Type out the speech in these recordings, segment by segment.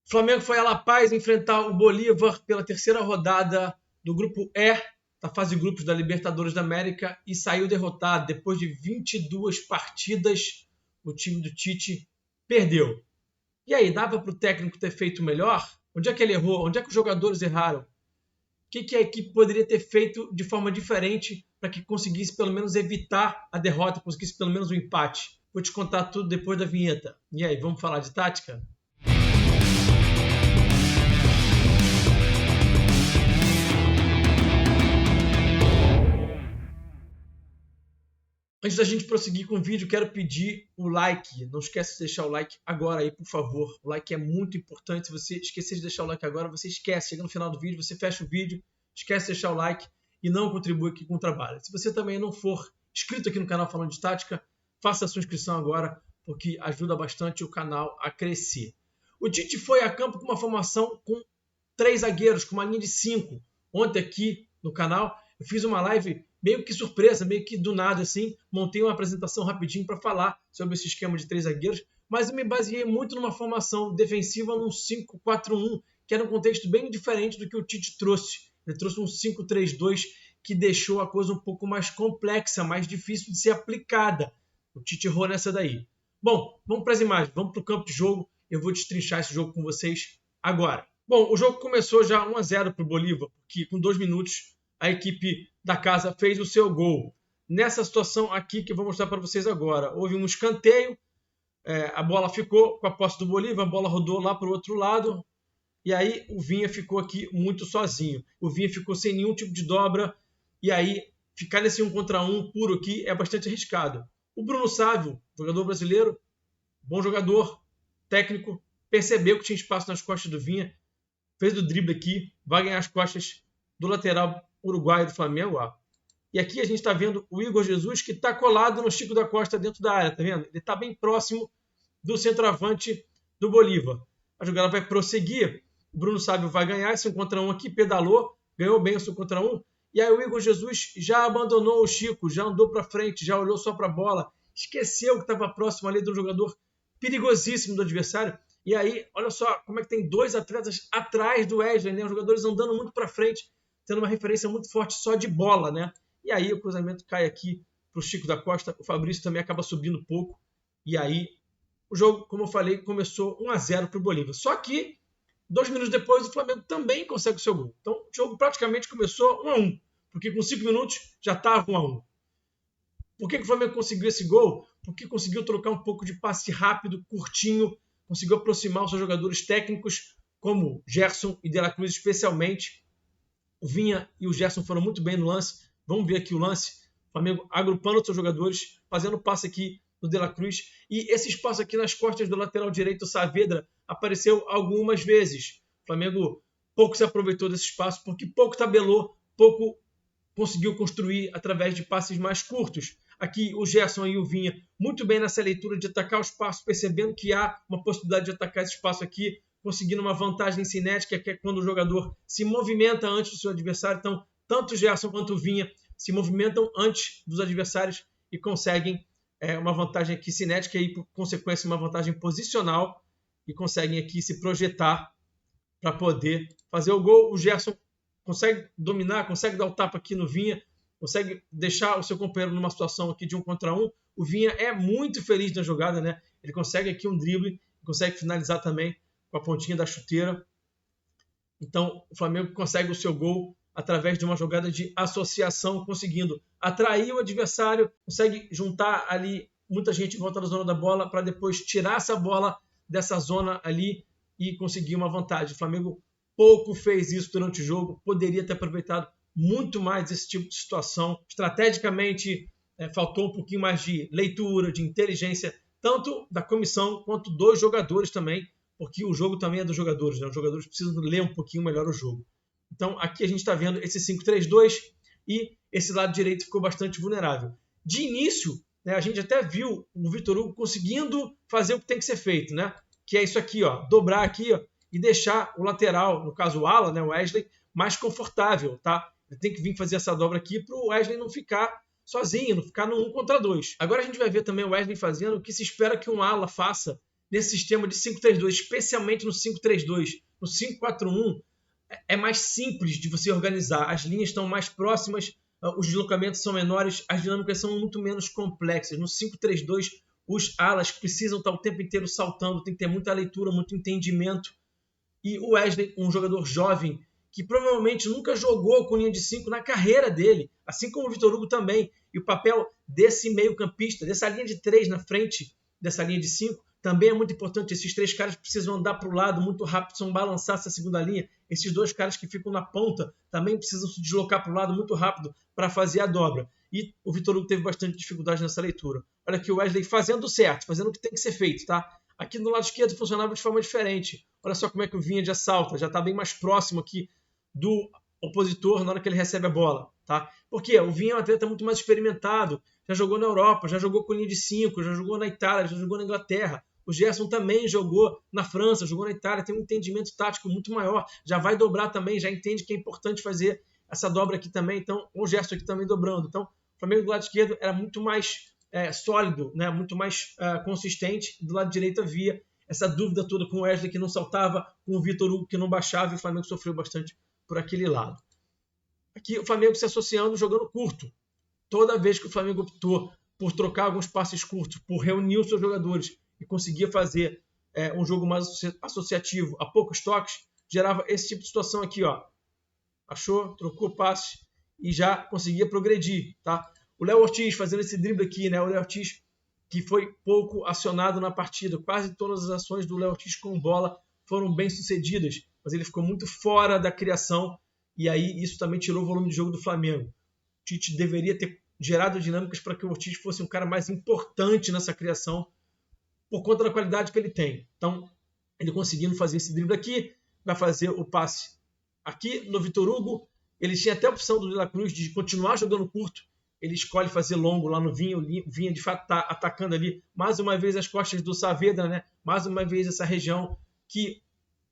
O Flamengo foi a La Paz enfrentar o Bolívar pela terceira rodada do grupo E, da fase de grupos da Libertadores da América, e saiu derrotado. Depois de 22 partidas, o time do Tite perdeu. E aí, dava para o técnico ter feito melhor? Onde é que ele errou? Onde é que os jogadores erraram? O que a equipe poderia ter feito de forma diferente para que conseguisse pelo menos evitar a derrota, conseguisse pelo menos um empate? Vou te contar tudo depois da vinheta. E aí, vamos falar de tática? Antes da gente prosseguir com o vídeo, quero pedir o like. Não esquece de deixar o like agora aí, por favor. O like é muito importante. Se você esquecer de deixar o like agora, você esquece. Chega no final do vídeo, você fecha o vídeo, esquece de deixar o like e não contribui aqui com o trabalho. Se você também não for inscrito aqui no canal Falando de Tática, faça a sua inscrição agora, porque ajuda bastante o canal a crescer. O Tite foi a campo com uma formação com 3 zagueiros, com uma linha de 5. Ontem aqui no canal eu fiz uma live meio que surpresa, meio que do nada assim, montei uma apresentação rapidinho para falar sobre esse esquema de 3 zagueiros, mas eu me baseei muito numa formação defensiva num 5-4-1, que era um contexto bem diferente do que o Tite trouxe. Ele trouxe um 5-3-2 que deixou a coisa um pouco mais complexa, mais difícil de ser aplicada. O Tite errou nessa daí. Bom, vamos para as imagens, vamos para o campo de jogo, eu vou destrinchar esse jogo com vocês agora. Bom, o jogo começou já 1-0 para o Bolívar, porque com 2 minutos a equipe da casa fez o seu gol. Nessa situação aqui que eu vou mostrar para vocês agora, houve um escanteio, a bola ficou com a posse do Bolívar, a bola rodou lá para o outro lado, e aí o Vinha ficou aqui muito sozinho. O Vinha ficou sem nenhum tipo de dobra, e aí ficar nesse 1 contra 1 puro aqui é bastante arriscado. O Bruno Sávio, jogador brasileiro, bom jogador, técnico, percebeu que tinha espaço nas costas do Vinha, fez o drible aqui, vai ganhar as costas do lateral uruguaio do Flamengo. Ó. E aqui a gente está vendo o Igor Jesus, que está colado no Chico da Costa dentro da área, tá vendo? Ele está bem próximo do centroavante do Bolívar. A jogada vai prosseguir, o Bruno Sávio vai ganhar esse 1 contra 1 aqui, pedalou, ganhou bem esse 1 contra 1, e aí o Igor Jesus já abandonou o Chico, já andou para frente, já olhou só para a bola, esqueceu que estava próximo ali de um jogador perigosíssimo do adversário. E aí, olha só como é que tem 2 atletas atrás do Wesley, né? Os jogadores andando muito para frente, tendo uma referência muito forte só de bola, né? E aí o cruzamento cai aqui para o Chico da Costa, o Fabrício também acaba subindo um pouco, e aí o jogo, como eu falei, começou 1-0 para o Bolívar. Só que 2 minutos depois o Flamengo também consegue o seu gol. Então o jogo praticamente começou 1-1, porque com 5 minutos já estava 1-1. Por que o Flamengo conseguiu esse gol? Porque conseguiu trocar um pouco de passe rápido, curtinho, conseguiu aproximar os seus jogadores técnicos, como Gerson e De La Cruz especialmente. O Vinha e o Gerson foram muito bem no lance. Vamos ver aqui o lance. O Flamengo agrupando os seus jogadores, fazendo passe aqui no De La Cruz. E esse espaço aqui nas costas do lateral direito, o Saavedra, apareceu algumas vezes. O Flamengo pouco se aproveitou desse espaço, porque pouco tabelou, pouco conseguiu construir através de passes mais curtos. Aqui o Gerson e o Vinha, muito bem nessa leitura de atacar o espaço, percebendo que há uma possibilidade de atacar esse espaço aqui, conseguindo uma vantagem cinética, que é quando o jogador se movimenta antes do seu adversário. Então, tanto o Gerson quanto o Vinha se movimentam antes dos adversários e conseguem uma vantagem aqui cinética e, por consequência, uma vantagem posicional, e conseguem aqui se projetar para poder fazer o gol. O Gerson consegue dominar, consegue dar o tapa aqui no Vinha, consegue deixar o seu companheiro numa situação aqui de 1 contra 1. O Vinha é muito feliz na jogada, né? Ele consegue aqui um drible, consegue finalizar também com a pontinha da chuteira. Então, o Flamengo consegue o seu gol através de uma jogada de associação, conseguindo atrair o adversário, consegue juntar ali muita gente em volta da zona da bola para depois tirar essa bola dessa zona ali e conseguir uma vantagem. O Flamengo pouco fez isso durante o jogo, poderia ter aproveitado muito mais esse tipo de situação. Estrategicamente, faltou um pouquinho mais de leitura, de inteligência, tanto da comissão quanto dos jogadores também, porque o jogo também é dos jogadores, né? Os jogadores precisam ler um pouquinho melhor o jogo. Então, aqui a gente está vendo esse 5-3-2 e esse lado direito ficou bastante vulnerável. De início, né, a gente até viu o Vitor Hugo conseguindo fazer o que tem que ser feito, né? Que é isso aqui, ó, dobrar aqui, ó, e deixar o lateral, no caso o ala, né, o Wesley, mais confortável, tá? Ele tem que vir fazer essa dobra aqui para o Wesley não ficar sozinho, não ficar no 1 contra 2. Agora a gente vai ver também o Wesley fazendo o que se espera que um ala faça, nesse sistema de 5-3-2, especialmente no 5-3-2. No 5-4-1 é mais simples de você organizar. As linhas estão mais próximas, os deslocamentos são menores, as dinâmicas são muito menos complexas. No 5-3-2, os alas precisam estar o tempo inteiro saltando, tem que ter muita leitura, muito entendimento. E o Wesley, um jogador jovem, que provavelmente nunca jogou com linha de 5 na carreira dele, assim como o Vitor Hugo também. E o papel desse meio-campista, dessa linha de 3 na frente dessa linha de 5, também é muito importante. Esses 3 caras precisam andar para o lado muito rápido, precisam balançar essa segunda linha. Esses 2 caras que ficam na ponta também precisam se deslocar para o lado muito rápido para fazer a dobra. E o Vitor Hugo teve bastante dificuldade nessa leitura. Olha aqui o Wesley fazendo certo, fazendo o que tem que ser feito, tá? Aqui no lado esquerdo funcionava de forma diferente. Olha só como é que o Vinha já salta, já está bem mais próximo aqui do opositor na hora que ele recebe a bola, tá? Porque o Vinha é um atleta muito mais experimentado, já jogou na Europa, já jogou com linha de 5, já jogou na Itália, já jogou na Inglaterra. O Gerson também jogou na França, jogou na Itália, tem um entendimento tático muito maior, já vai dobrar também, já entende que é importante fazer essa dobra aqui também, então o Gerson aqui também dobrando. Então, o Flamengo do lado esquerdo era muito mais sólido, né? Muito mais consistente. Do lado direito havia essa dúvida toda com o Wesley que não saltava, com o Vitor Hugo que não baixava, e o Flamengo sofreu bastante por aquele lado. Aqui o Flamengo se associando, jogando curto. Toda vez que o Flamengo optou por trocar alguns passes curtos, por reunir os seus jogadores e conseguia fazer um jogo mais associativo a poucos toques, gerava esse tipo de situação aqui, ó. Achou, trocou o passe e já conseguia progredir, tá? O Léo Ortiz fazendo esse drible aqui, né? O Léo Ortiz que foi pouco acionado na partida. Quase todas as ações do Léo Ortiz com bola foram bem sucedidas, mas ele ficou muito fora da criação e aí isso também tirou o volume de jogo do Flamengo. O Tite deveria ter gerado dinâmicas para que o Ortiz fosse um cara mais importante nessa criação por conta da qualidade que ele tem. Então, ele conseguindo fazer esse drible aqui, vai fazer o passe aqui no Vitor Hugo. Ele tinha até a opção do De La Cruz de continuar jogando curto. Ele escolhe fazer longo lá no Vinha. O Vinha, de fato, está atacando ali mais uma vez as costas do Saavedra, né? Mais uma vez essa região que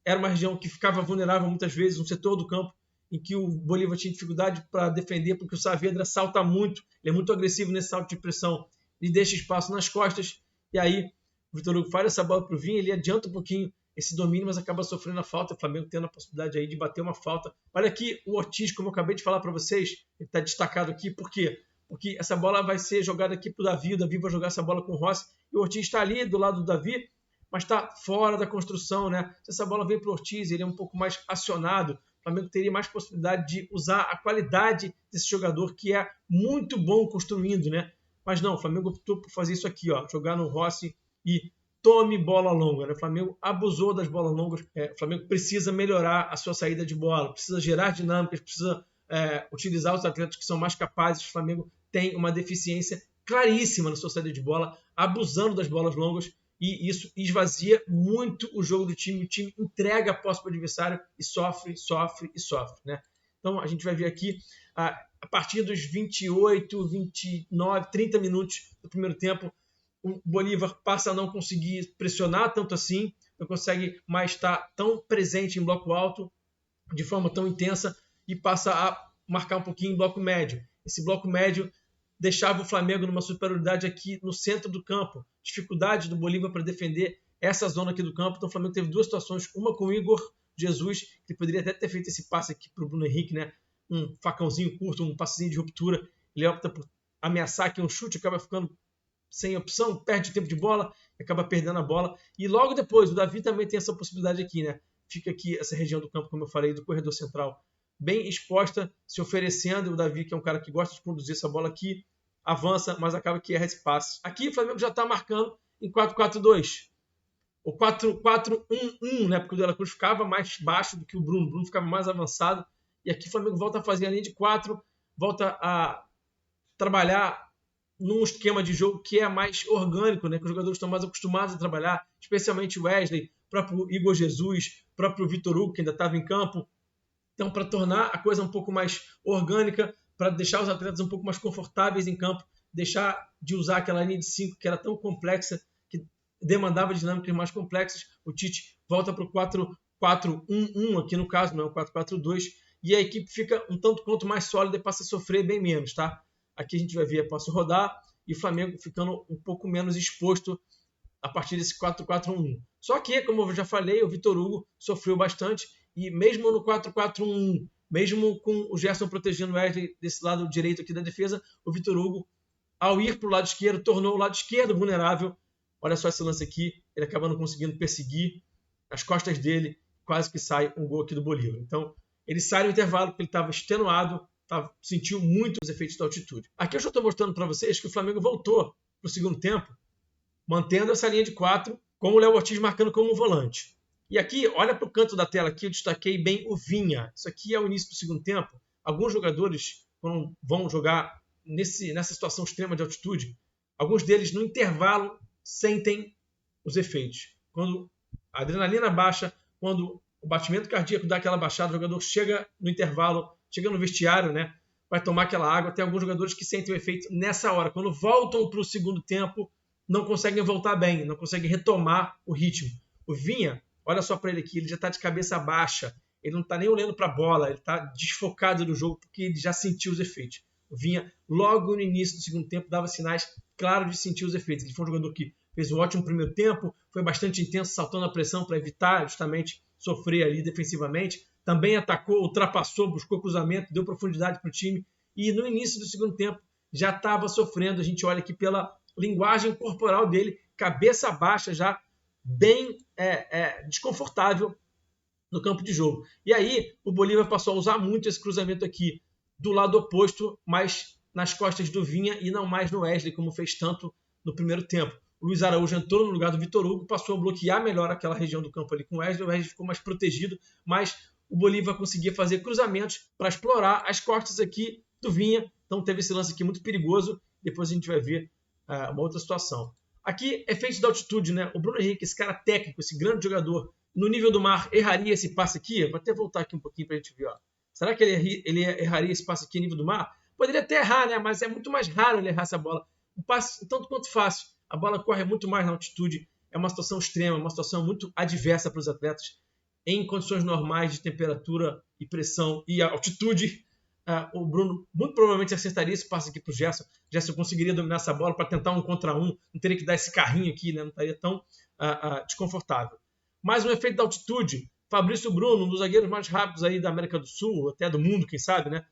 era uma região que ficava vulnerável muitas vezes, um setor do campo em que o Bolívar tinha dificuldade para defender, porque o Saavedra salta muito, ele é muito agressivo nesse salto de pressão, ele deixa espaço nas costas, e aí o Vitor Hugo faz essa bola para o Vinha, ele adianta um pouquinho esse domínio, mas acaba sofrendo a falta, o Flamengo tendo a possibilidade aí de bater uma falta. Olha aqui o Ortiz, como eu acabei de falar para vocês, ele está destacado aqui, por quê? Porque essa bola vai ser jogada aqui para o Davi vai jogar essa bola com o Rossi, e o Ortiz está ali do lado do Davi, mas está fora da construção, né? Se essa bola vem para o Ortiz, ele é um pouco mais acionado, o Flamengo teria mais possibilidade de usar a qualidade desse jogador, que é muito bom construindo, né? Mas não, o Flamengo optou por fazer isso aqui, ó, jogar no Rossi e tome bola longa, né? O Flamengo abusou das bolas longas, o Flamengo precisa melhorar a sua saída de bola, precisa gerar dinâmicas, precisa utilizar os atletas que são mais capazes. O Flamengo tem uma deficiência claríssima na sua saída de bola, abusando das bolas longas, e isso esvazia muito o jogo do time. O time entrega a posse para o adversário e sofre, né? Então a gente vai ver aqui, a partir dos 28, 29, 30 minutos do primeiro tempo, o Bolívar passa a não conseguir pressionar tanto assim, não consegue mais estar tão presente em bloco alto, de forma tão intensa, e passa a marcar um pouquinho em bloco médio. Esse bloco médio deixava o Flamengo numa superioridade aqui no centro do campo. Dificuldade do Bolívar para defender essa zona aqui do campo. Então o Flamengo teve duas situações, uma com o Igor Jesus, que poderia até ter feito esse passe aqui para o Bruno Henrique, né? Um facãozinho curto, um passezinho de ruptura. Ele opta por ameaçar aqui um chute, acaba ficando sem opção, perde tempo de bola, acaba perdendo a bola. E logo depois, o Davi também tem essa possibilidade aqui, né? Fica aqui essa região do campo, como eu falei, do corredor central, bem exposta, se oferecendo. O Davi, que é um cara que gosta de conduzir essa bola aqui, avança, mas acaba que erra esse passe. Aqui o Flamengo já está marcando em 4-4-2. O 4-4-1-1, né? Porque o De La Cruz ficava mais baixo do que o Bruno. O Bruno ficava mais avançado. E aqui o Flamengo volta a fazer a linha de 4, volta a trabalhar num esquema de jogo que é mais orgânico, né? Que os jogadores estão mais acostumados a trabalhar, especialmente o Wesley, próprio Igor Jesus, próprio Vitor Hugo, que ainda estava em campo. Então, para tornar a coisa um pouco mais orgânica, para deixar os atletas um pouco mais confortáveis em campo, deixar de usar aquela linha de 5 que era tão complexa, que demandava dinâmicas mais complexas, o Tite volta para o 4-4-1-1 aqui no caso, não é o 4-4-2, e a equipe fica um tanto quanto mais sólida e passa a sofrer bem menos, tá? Aqui a gente vai ver a posse rodar e o Flamengo ficando um pouco menos exposto a partir desse 4-4-1. Só que, como eu já falei, o Vitor Hugo sofreu bastante e mesmo no 4-4-1, mesmo com o Gerson protegendo o Wesley desse lado direito aqui da defesa, o Vitor Hugo, ao ir para o lado esquerdo, tornou o lado esquerdo vulnerável. Olha só esse lance aqui, ele acaba não conseguindo perseguir, as costas dele, quase que sai um gol aqui do Bolívar. Então, ele sai no intervalo porque ele estava extenuado, sentiu muito os efeitos da altitude. Aqui eu já estou mostrando para vocês que o Flamengo voltou para o segundo tempo, mantendo essa linha de 4, com o Léo Ortiz marcando como volante. E aqui, olha para o canto da tela aqui, eu destaquei bem o Vinha. Isso aqui é o início do segundo tempo. Alguns jogadores, quando vão jogar nessa situação extrema de altitude, alguns deles no intervalo sentem os efeitos. Quando a adrenalina baixa, quando o batimento cardíaco dá aquela baixada, o jogador chega no intervalo, chega no vestiário, né, vai tomar aquela água. Tem alguns jogadores que sentem o efeito nessa hora. Quando voltam para o segundo tempo, não conseguem voltar bem, não conseguem retomar o ritmo. O Vinha, olha só para ele aqui, ele já está de cabeça baixa, ele não está nem olhando para a bola, ele está desfocado do jogo porque ele já sentiu os efeitos. O Vinha, logo no início do segundo tempo, dava sinais claros de sentir os efeitos. Ele foi um jogador que fez um ótimo primeiro tempo, foi bastante intenso, saltando a pressão para evitar justamente sofrer ali defensivamente. Também atacou, ultrapassou, buscou cruzamento, deu profundidade para o time. E no início do segundo tempo já estava sofrendo. A gente olha aqui pela linguagem corporal dele, cabeça baixa, já bem desconfortável no campo de jogo. E aí o Bolívar passou a usar muito esse cruzamento aqui do lado oposto, mas nas costas do Vinha e não mais no Wesley, como fez tanto no primeiro tempo. O Luiz Araújo entrou no lugar do Vitor Hugo, passou a bloquear melhor aquela região do campo ali com o Wesley ficou mais protegido, mas o Bolívar conseguia fazer cruzamentos para explorar as costas aqui do Vinha. Então teve esse lance aqui muito perigoso. Depois a gente vai ver uma outra situação. Aqui, efeito da altitude, né? O Bruno Henrique, esse cara técnico, esse grande jogador, no nível do mar, erraria esse passe aqui? Vou até voltar aqui um pouquinho para a gente ver. Ó. Será que ele erraria esse passe aqui no nível do mar? Poderia até errar, né? Mas é muito mais raro ele errar essa bola. Um passe tanto quanto fácil. A bola corre muito mais na altitude. É uma situação extrema, uma situação muito adversa para os atletas. Em condições normais de temperatura e pressão e altitude, o Bruno muito provavelmente acertaria esse passe aqui para o Gerson. Gerson conseguiria dominar essa bola para tentar 1 contra 1. Não teria que dar esse carrinho aqui, né? Não estaria tão desconfortável. Mais um efeito da altitude. Fabrício Bruno, um dos zagueiros mais rápidos aí da América do Sul, até do mundo, quem sabe, né?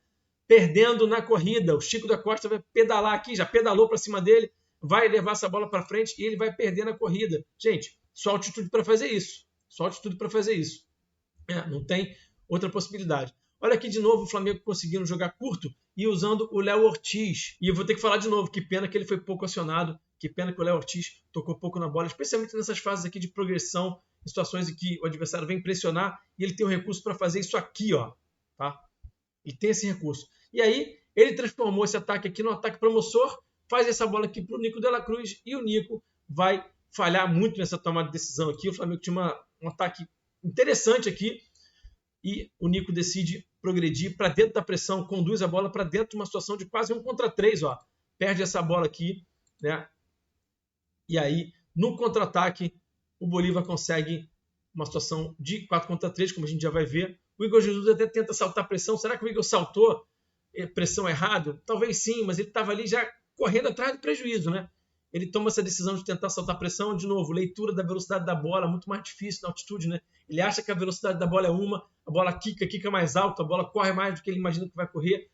Perdendo na corrida. O Chico da Costa vai pedalar aqui, já pedalou para cima dele, vai levar essa bola para frente e ele vai perder na corrida. Gente, só altitude para fazer isso. Só altitude para fazer isso. Não tem outra possibilidade. Olha aqui de novo o Flamengo conseguindo jogar curto e usando o Léo Ortiz. E eu vou ter que falar de novo, que pena que ele foi pouco acionado, que pena que o Léo Ortiz tocou pouco na bola, especialmente nessas fases aqui de progressão, em situações em que o adversário vem pressionar e ele tem um recurso para fazer isso aqui, ó, tá? E tem esse recurso. E aí ele transformou esse ataque aqui num ataque promissor, faz essa bola aqui para o Nico de la Cruz e o Nico vai falhar muito nessa tomada de decisão aqui. O Flamengo tinha um ataque interessante aqui e o Nico decide progredir para dentro da pressão, conduz a bola para dentro de uma situação de quase 1 contra 3, ó. Perde essa bola aqui, né? E aí, no contra-ataque, o Bolívar consegue uma situação de 4 contra 3, como a gente já vai ver. O Igor Jesus até tenta saltar pressão. Será que o Igor saltou pressão errado? Talvez sim, mas ele estava ali já correndo atrás do prejuízo, né? Ele toma essa decisão de tentar saltar pressão. De novo, leitura da velocidade da bola, muito mais difícil na altitude, né? Ele acha que a velocidade da bola é uma, a bola quica mais alto, a bola corre mais do que ele imagina que vai correr,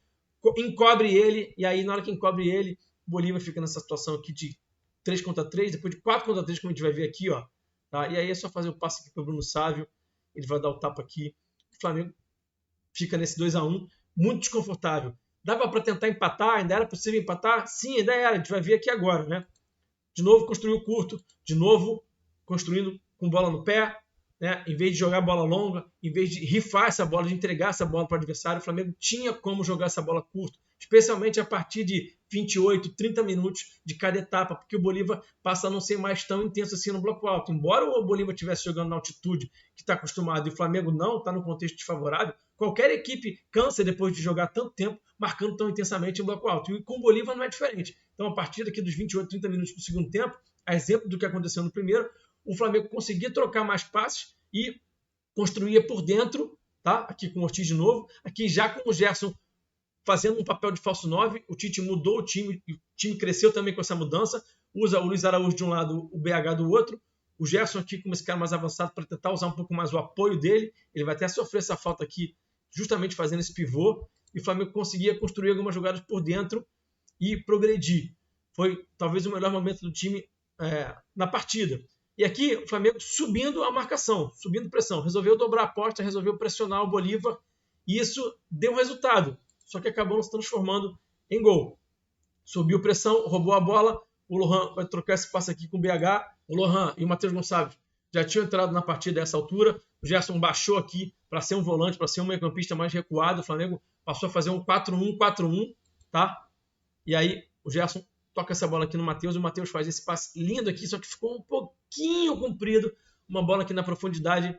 encobre ele, e aí na hora que encobre ele, o Bolívar fica nessa situação aqui de 3 contra 3, depois de 4 contra 3, como a gente vai ver aqui, ó. Tá? E aí é só fazer o passe aqui para o Bruno Sávio, ele vai dar o tapa aqui, o Flamengo fica nesse 2-1, muito desconfortável. Dava para tentar empatar, ainda era possível empatar? Sim, ainda era, a gente vai ver aqui agora, né? De novo construiu curto, de novo construindo com bola no pé, né? Em vez de jogar bola longa, em vez de rifar essa bola, de entregar essa bola para o adversário, o Flamengo tinha como jogar essa bola curto, especialmente a partir de 28, 30 minutos de cada etapa, porque o Bolívar passa a não ser mais tão intenso assim no bloco alto. Embora o Bolívar estivesse jogando na altitude que está acostumado e o Flamengo não, está no contexto desfavorável, qualquer equipe cansa depois de jogar tanto tempo marcando tão intensamente em bloco alto. E com o Bolívar não é diferente. Então, a partir daqui dos 28, 30 minutos do segundo tempo, a exemplo do que aconteceu no primeiro, o Flamengo conseguia trocar mais passes e construía por dentro, tá? Aqui com o Ortiz de novo, aqui já com o Gerson fazendo um papel de falso 9, o Tite mudou o time cresceu também com essa mudança. usa o Luiz Araújo de um lado, o BH do outro. O Gerson aqui como esse cara mais avançado para tentar usar um pouco mais o apoio dele. Ele vai até sofrer essa falta aqui, justamente fazendo esse pivô. E o Flamengo conseguia construir algumas jogadas por dentro e progredir. Foi talvez o melhor momento do time na partida. E aqui o Flamengo subindo a marcação, subindo pressão. Resolveu dobrar a aposta, resolveu pressionar o Bolívar. E isso deu resultado. Só que acabou se transformando em gol. Subiu pressão, roubou a bola. O Lohan vai trocar esse passe aqui com o BH. O Lohan e o Matheus Gonçalves já tinham entrado na partida a essa altura. O Gerson baixou aqui para ser um volante, para ser um meio-campista mais recuado. O Flamengo passou a fazer um 4-1-4-1, tá? E aí o Gerson toca essa bola aqui no Matheus. E o Matheus faz esse passe lindo aqui, só que ficou um pouquinho comprido. Uma bola aqui na profundidade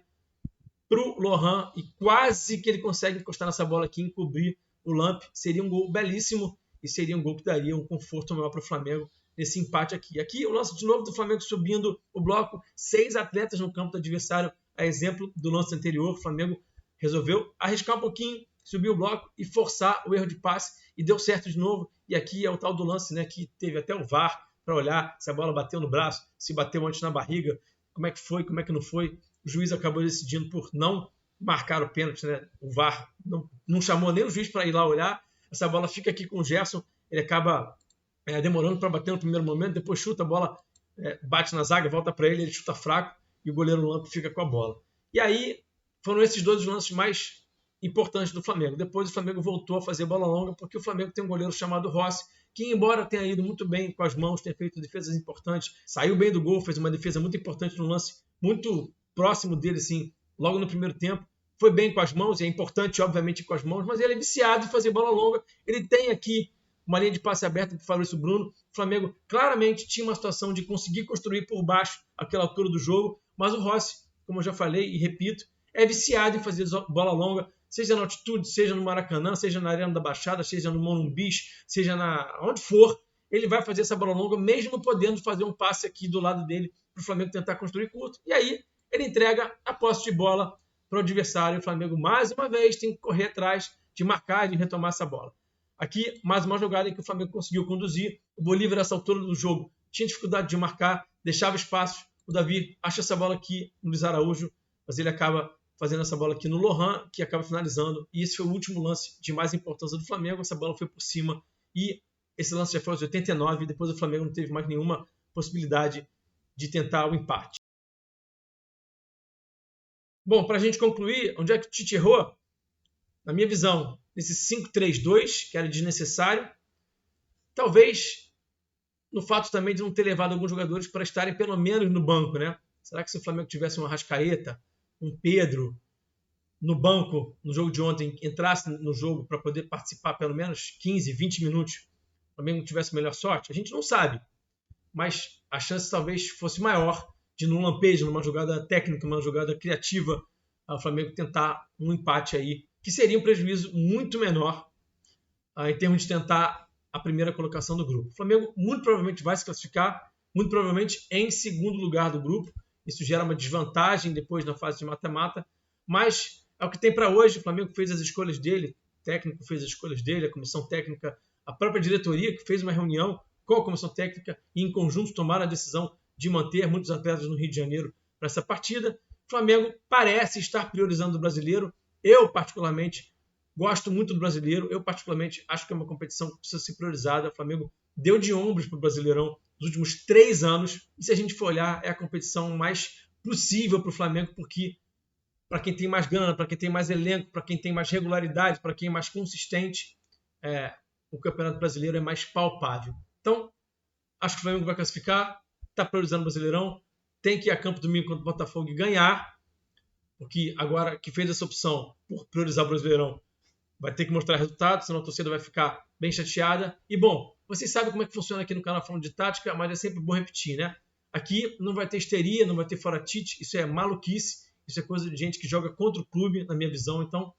para o Lohan. E quase que ele consegue encostar nessa bola aqui e encobrir o Lamp. Seria um gol belíssimo e seria um gol que daria um conforto maior para o Flamengo nesse empate aqui. Aqui o lance de novo do Flamengo subindo o bloco, 6 atletas no campo do adversário, a exemplo do lance anterior. O Flamengo resolveu arriscar um pouquinho, subir o bloco e forçar o erro de passe e deu certo de novo. E aqui é o tal do lance, né, que teve até o VAR para olhar se a bola bateu no braço, se bateu antes na barriga, como é que foi, como é que não foi. O juiz acabou decidindo por não marcar o pênalti, né? O VAR não chamou nem o juiz para ir lá olhar. Essa bola fica aqui com o Gerson, ele acaba demorando para bater no primeiro momento, depois chuta a bola, bate na zaga, volta para ele chuta fraco e o goleiro Lamp fica com a bola. E aí foram esses dois lances mais importantes do Flamengo. Depois o Flamengo voltou a fazer bola longa, porque o Flamengo tem um goleiro chamado Rossi, que embora tenha ido muito bem com as mãos, tenha feito defesas importantes, saiu bem do gol, fez uma defesa muito importante no lance, muito próximo dele, assim, logo no primeiro tempo. Foi bem com as mãos, e é importante, obviamente, com as mãos, mas ele é viciado em fazer bola longa. Ele tem aqui uma linha de passe aberta para o Fabrício Bruno. O Flamengo claramente tinha uma situação de conseguir construir por baixo aquela altura do jogo, mas o Rossi, como eu já falei e repito, é viciado em fazer bola longa, seja na altitude, seja no Maracanã, seja na Arena da Baixada, seja no Morumbi, seja onde for, ele vai fazer essa bola longa, mesmo podendo fazer um passe aqui do lado dele para o Flamengo tentar construir curto. E aí ele entrega a posse de bola para o adversário. O Flamengo, mais uma vez, tem que correr atrás de marcar e de retomar essa bola. Aqui, mais uma jogada em que o Flamengo conseguiu conduzir. O Bolívar, nessa altura do jogo, tinha dificuldade de marcar, deixava espaços. O Davi acha essa bola aqui no Luiz Araújo, mas ele acaba fazendo essa bola aqui no Lohan, que acaba finalizando. E esse foi o último lance de mais importância do Flamengo. Essa bola foi por cima e esse lance já foi aos 89. Depois o Flamengo não teve mais nenhuma possibilidade de tentar o empate. Bom, para a gente concluir, onde é que o Tite errou? Na minha visão, nesse 5-3-2, que era desnecessário. Talvez no fato também de não ter levado alguns jogadores para estarem pelo menos no banco, né? Será que se o Flamengo tivesse um Arrascaeta, um Pedro no banco no jogo de ontem, entrasse no jogo para poder participar pelo menos 15, 20 minutos, o Flamengo tivesse melhor sorte? A gente não sabe, mas a chance talvez fosse maior de num lampejo, numa jogada técnica, numa jogada criativa, o Flamengo tentar um empate aí, que seria um prejuízo muito menor em termos de tentar a primeira colocação do grupo. O Flamengo muito provavelmente vai se classificar, muito provavelmente em segundo lugar do grupo. Isso gera uma desvantagem depois na fase de mata-mata, mas é o que tem para hoje. O Flamengo fez as escolhas dele, o técnico fez as escolhas dele, a comissão técnica, a própria diretoria que fez uma reunião com a comissão técnica e em conjunto tomaram a decisão de manter muitos atletas no Rio de Janeiro para essa partida. O Flamengo parece estar priorizando o brasileiro. Eu, particularmente, gosto muito do brasileiro. Eu, particularmente, acho que é uma competição que precisa ser priorizada. O Flamengo deu de ombros para o Brasileirão nos últimos 3 anos. E se a gente for olhar, é a competição mais possível para o Flamengo, porque para quem tem mais grana, para quem tem mais elenco, para quem tem mais regularidade, para quem é mais consistente, o Campeonato Brasileiro é mais palpável. Então, acho que o Flamengo vai classificar, está priorizando o Brasileirão, tem que ir a campo domingo contra o Botafogo e ganhar, porque agora que fez essa opção por priorizar o Brasileirão, vai ter que mostrar resultado, senão a torcida vai ficar bem chateada. E, bom, vocês sabem como é que funciona aqui no canal falando de tática, mas é sempre bom repetir, né? Aqui não vai ter histeria, não vai ter fora Tite, isso é maluquice, isso é coisa de gente que joga contra o clube, na minha visão. Então,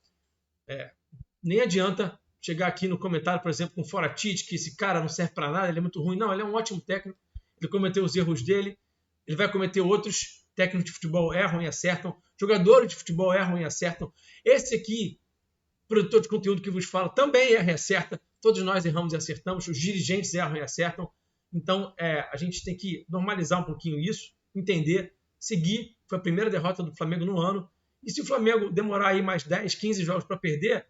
nem adianta chegar aqui no comentário, por exemplo, com fora Tite, que esse cara não serve para nada, ele é muito ruim. Não, ele é um ótimo técnico, ele cometeu os erros dele, ele vai cometer outros. Técnicos de futebol erram e acertam, jogadores de futebol erram e acertam. Esse aqui, produtor de conteúdo que vos fala, também erra e acerta. Todos nós erramos e acertamos, os dirigentes erram e acertam. Então, a gente tem que normalizar um pouquinho isso, entender, seguir. Foi a primeira derrota do Flamengo no ano. E se o Flamengo demorar aí mais 10, 15 jogos para perder,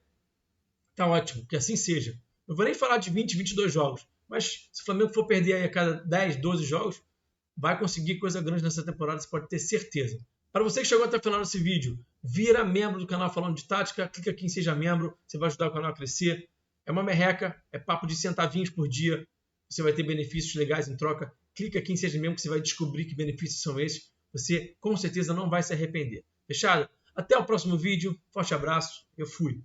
tá ótimo, que assim seja. Não vou nem falar de 20, 22 jogos, mas se o Flamengo for perder aí a cada 10, 12 jogos, vai conseguir coisa grande nessa temporada, você pode ter certeza. Para você que chegou até o final desse vídeo, vira membro do canal Falando de Tática, clica aqui em Seja Membro, você vai ajudar o canal a crescer. É uma merreca, é papo de centavinhos por dia, você vai ter benefícios legais em troca. Clica aqui em Seja Membro que você vai descobrir que benefícios são esses. Você com certeza não vai se arrepender. Fechado? Até o próximo vídeo, forte abraço, eu fui.